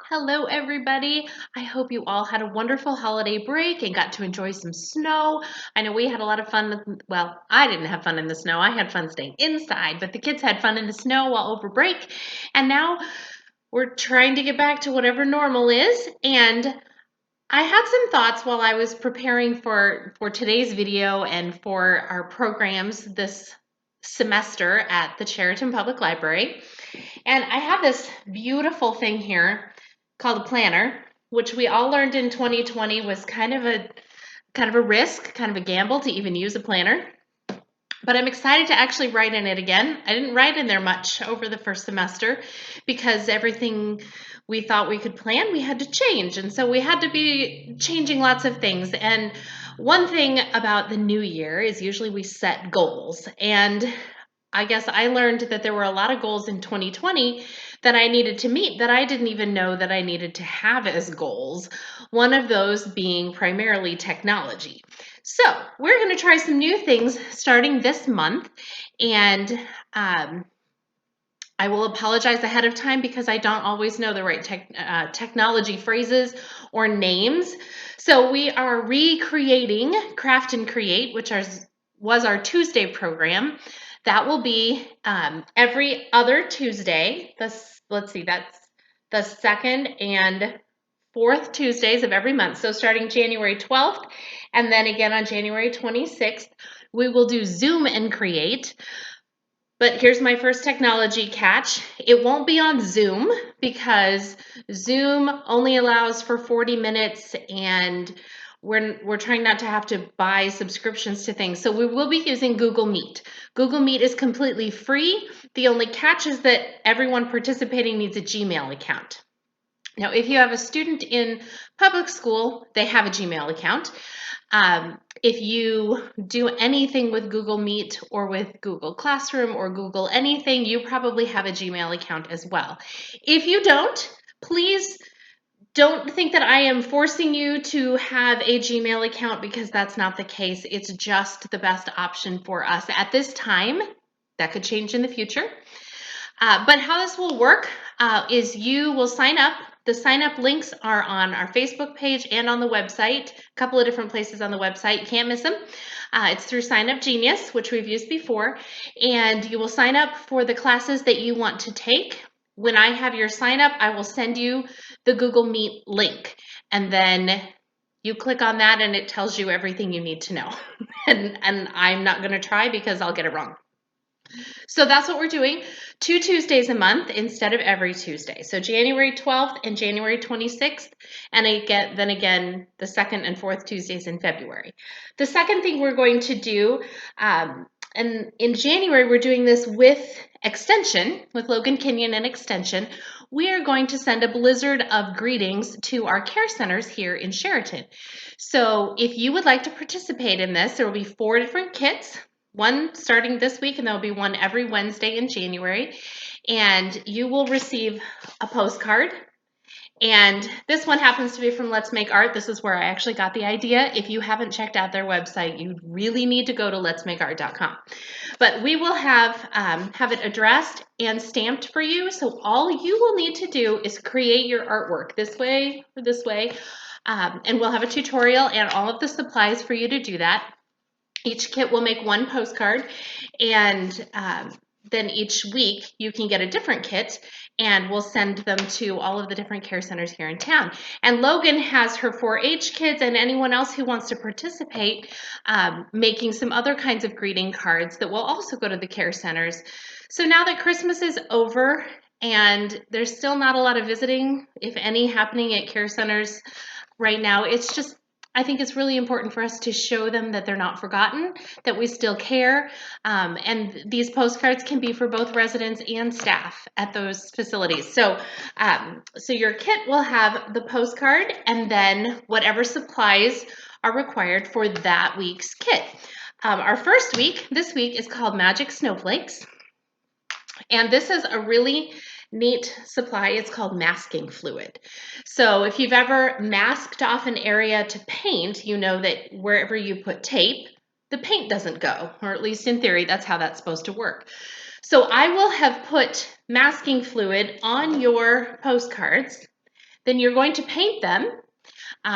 Hello, everybody. I hope you all had a wonderful holiday break and got to enjoy some snow. I know we had a lot of fun. Well, I didn't have fun in the snow. I had fun staying inside, but the kids had fun in the snow while over break. And now we're trying to get back to whatever normal is. And I had some thoughts while I was preparing for today's video and for our programs this semester at the Chariton Public Library. And I have this beautiful thing here called a planner, which we all learned in 2020 was kind of a risk, kind of a gamble to even use a planner. But I'm excited to actually write in it again. I didn't write in there much over the first semester because everything we thought we could plan, we had to change. And so we had to be changing lots of things. And one thing about the new year is usually we set goals. And I guess I learned that there were a lot of goals in 2020 that I needed to meet that I didn't even know that I needed to have as goals. One of those being primarily technology. So we're going to try some new things starting this month. And I will apologize ahead of time because I don't always know the right technology phrases or names. So we are recreating Craft and Create, which was our Tuesday program. That will be every other Tuesday. Let's see, that's the second and fourth Tuesdays of every month. So starting January 12th and then again on January 26th, we will do Zoom and Create. But here's my first technology catch. It won't be on Zoom because Zoom only allows for 40 minutes and we're trying not to have to buy subscriptions to things. So we will be using Google Meet. Google Meet is completely free. The only catch is that everyone participating needs a Gmail account. Now, if you have a student in public school, they have a Gmail account. If you do anything with Google Meet or with Google Classroom or Google anything, you probably have a Gmail account as well. If you don't, please don't think that I am forcing you to have a Gmail account because that's not the case. It's just the best option for us at this time. That could change in the future. But how this will work is you will sign up. The sign up links are on our Facebook page and on the website, a couple of different places on the website. You can't miss them. It's through Sign Up Genius, which we've used before. And you will sign up for the classes that you want to take. When I have your sign up, I will send you the Google Meet link. And then you click on that and it tells you everything you need to know. and I'm not going to try because I'll get it wrong. So that's what we're doing, 2 Tuesdays a month instead of every Tuesday. So January 12th and January 26th, and then again the second and fourth Tuesdays in February. The second thing we're going to do, and in January we're doing this with Extension, with Logan Kenyon and Extension. We are going to send a blizzard of greetings to our care centers here in Sheraton. So if you would like to participate in this, there will be 4 different kits. One starting this week, and there'll be one every Wednesday in January. And you will receive a postcard. And this one happens to be from Let's Make Art. This is where I actually got the idea. If you haven't checked out their website, you really need to go to letsmakeart.com. But we will have it addressed and stamped for you. So all you will need to do is create your artwork this way or this way. And we'll have a tutorial and all of the supplies for you to do that. Each kit will make 1 postcard, and then each week you can get a different kit, and we'll send them to all of the different care centers here in town. And Logan has her 4-H kids and anyone else who wants to participate making some other kinds of greeting cards that will also go to the care centers. So now that Christmas is over and there's still not a lot of visiting, if any, happening at care centers right now, I think it's really important for us to show them that they're not forgotten, that we still care. And these postcards can be for both residents and staff at those facilities. So your kit will have the postcard and then whatever supplies are required for that week's kit. Our first week, this week, is called Magic Snowflakes. And this is a really neat supply. It's called masking fluid. So if you've ever masked off an area to paint, you know that wherever you put tape, the paint doesn't go, or at least in theory, that's how that's supposed to work. So I will have put masking fluid on your postcards. Then you're going to paint them.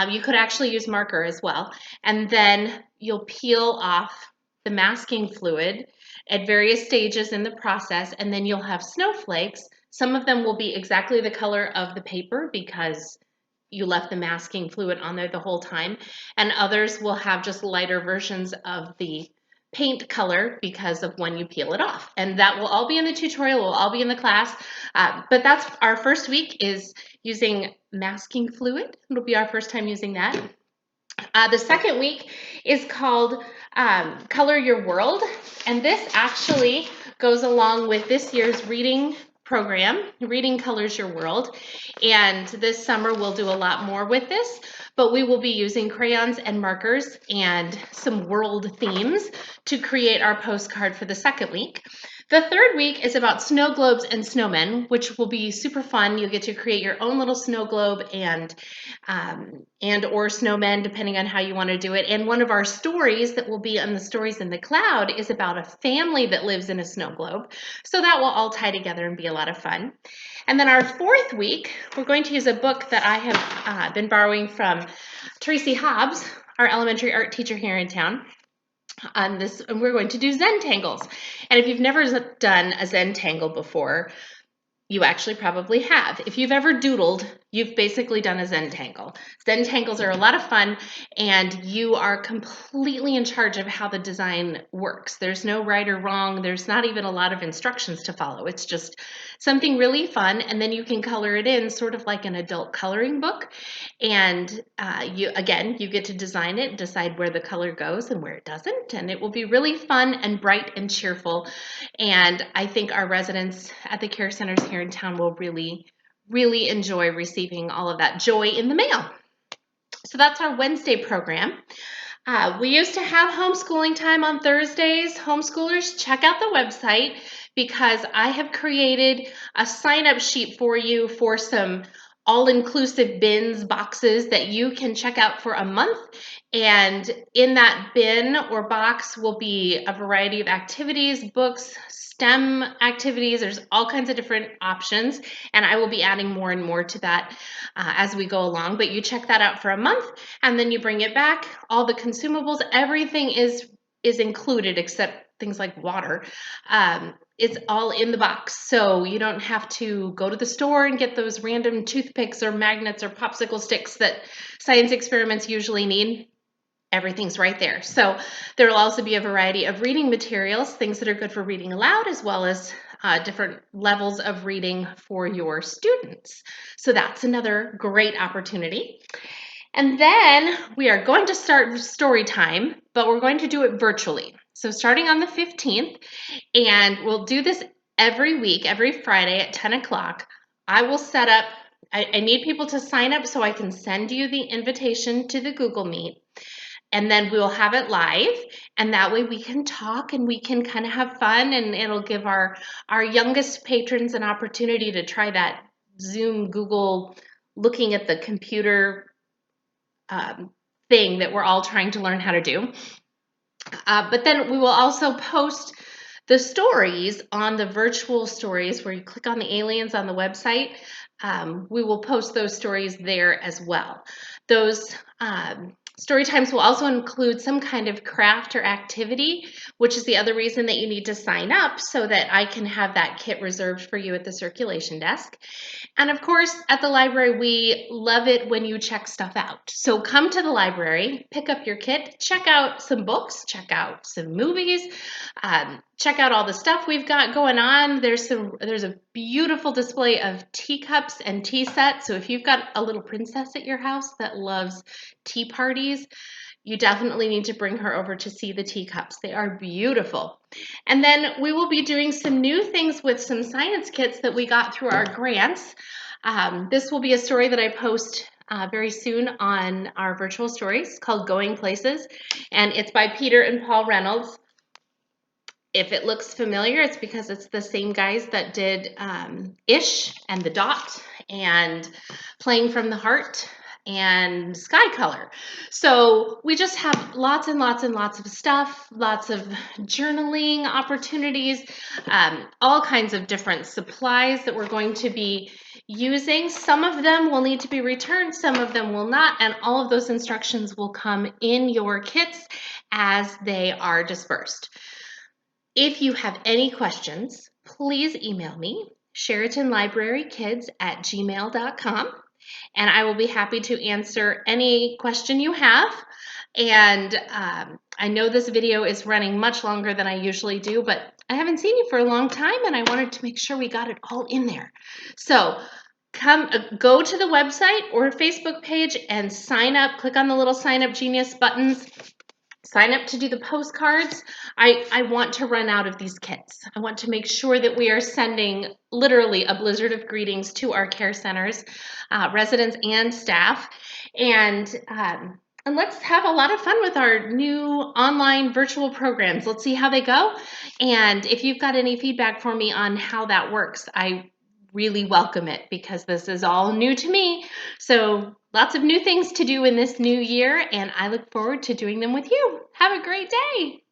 You could actually use marker as well. And then you'll peel off the masking fluid at various stages in the process, and then you'll have snowflakes. Some of them will be exactly the color of the paper because you left the masking fluid on there the whole time, and others will have just lighter versions of the paint color because of when you peel it off. And that will all be in the tutorial, will all be in the class. But that's our first week, is using masking fluid. It'll be our first time using that. The second week is called Color Your World, and this actually goes along with this year's reading program, Reading Colors Your World. And this summer we'll do a lot more with this, but we will be using crayons and markers and some world themes to create our postcard for the second week. The third week is about snow globes and snowmen, which will be super fun. You'll get to create your own little snow globe and or snowmen, depending on how you want to do it. And one of our stories that will be on the Stories in the Cloud is about a family that lives in a snow globe. So that will all tie together and be a lot of fun. And then our fourth week, we're going to use a book that I have been borrowing from Tracy Hobbs, our elementary art teacher here in town. On this, and we're going to do Zentangles. And if you've never done a Zentangle before, you actually probably have. If you've ever doodled, you've basically done a Zentangle. Zentangles are a lot of fun, and you are completely in charge of how the design works. There's no right or wrong. There's not even a lot of instructions to follow. It's just something really fun, and then you can color it in sort of like an adult coloring book. And you get to design it, decide where the color goes and where it doesn't, and it will be really fun and bright and cheerful. And I think our residents at the care centers here in town will really, really enjoy receiving all of that joy in the mail. So that's our Wednesday program. We used to have homeschooling time on Thursdays. Homeschoolers, check out the website because I have created a sign-up sheet for you for some all-inclusive bins, boxes that you can check out for a month. And in that bin or box will be a variety of activities, books, STEM activities. There's all kinds of different options, and I will be adding more and more to that as we go along. But you check that out for a month, and then you bring it back. All the consumables, everything is included except things like water. It's all in the box, so you don't have to go to the store and get those random toothpicks or magnets or popsicle sticks that science experiments usually need. Everything's right there. So there will also be a variety of reading materials, things that are good for reading aloud, as well as different levels of reading for your students. So that's another great opportunity. And then we are going to start story time, but we're going to do it virtually. So starting on the 15th, and we'll do this every week, every Friday at 10 o'clock. I will set up, I need people to sign up so I can send you the invitation to the Google Meet. And then we'll have it live, and that way we can talk and we can kind of have fun, and it'll give our youngest patrons an opportunity to try that Zoom, Google, looking at the computer thing that we're all trying to learn how to do. But then we will also post the stories on the virtual stories where you click on the aliens on the website. We will post those stories there as well. Those story times will also include some kind of craft or activity, which is the other reason that you need to sign up so that I can have that kit reserved for you at the circulation desk. And of course, at the library, we love it when you check stuff out. So come to the library, pick up your kit, check out some books, check out some movies, check out all the stuff we've got going on. There's a beautiful display of teacups and tea sets. So if you've got a little princess at your house that loves tea parties, you definitely need to bring her over to see the teacups. They are beautiful. And then we will be doing some new things with some science kits that we got through our grants. This will be a story that I post very soon on our virtual stories called Going Places, and it's by Peter and Paul Reynolds. If it looks familiar, it's because it's the same guys that did Ish and The Dot and Playing from the Heart and Sky Color. So we just have lots and lots and lots of stuff, lots of journaling opportunities, all kinds of different supplies that we're going to be using. Some of them will need to be returned, some of them will not, and all of those instructions will come in your kits as they are dispersed. If you have any questions, please email me, SheratonLibraryKids@gmail.com, and I will be happy to answer any question you have. And I know this video is running much longer than I usually do, but I haven't seen you for a long time, and I wanted to make sure we got it all in there. So go to the website or Facebook page and sign up. Click on the little Sign Up Genius buttons. Sign up to do the postcards. I want to run out of these kits. I want to make sure that we are sending literally a blizzard of greetings to our care centers, residents and staff. And let's have a lot of fun with our new online virtual programs. Let's see how they go. And if you've got any feedback for me on how that works, I really welcome it because this is all new to me. So lots of new things to do in this new year, and I look forward to doing them with you. Have a great day.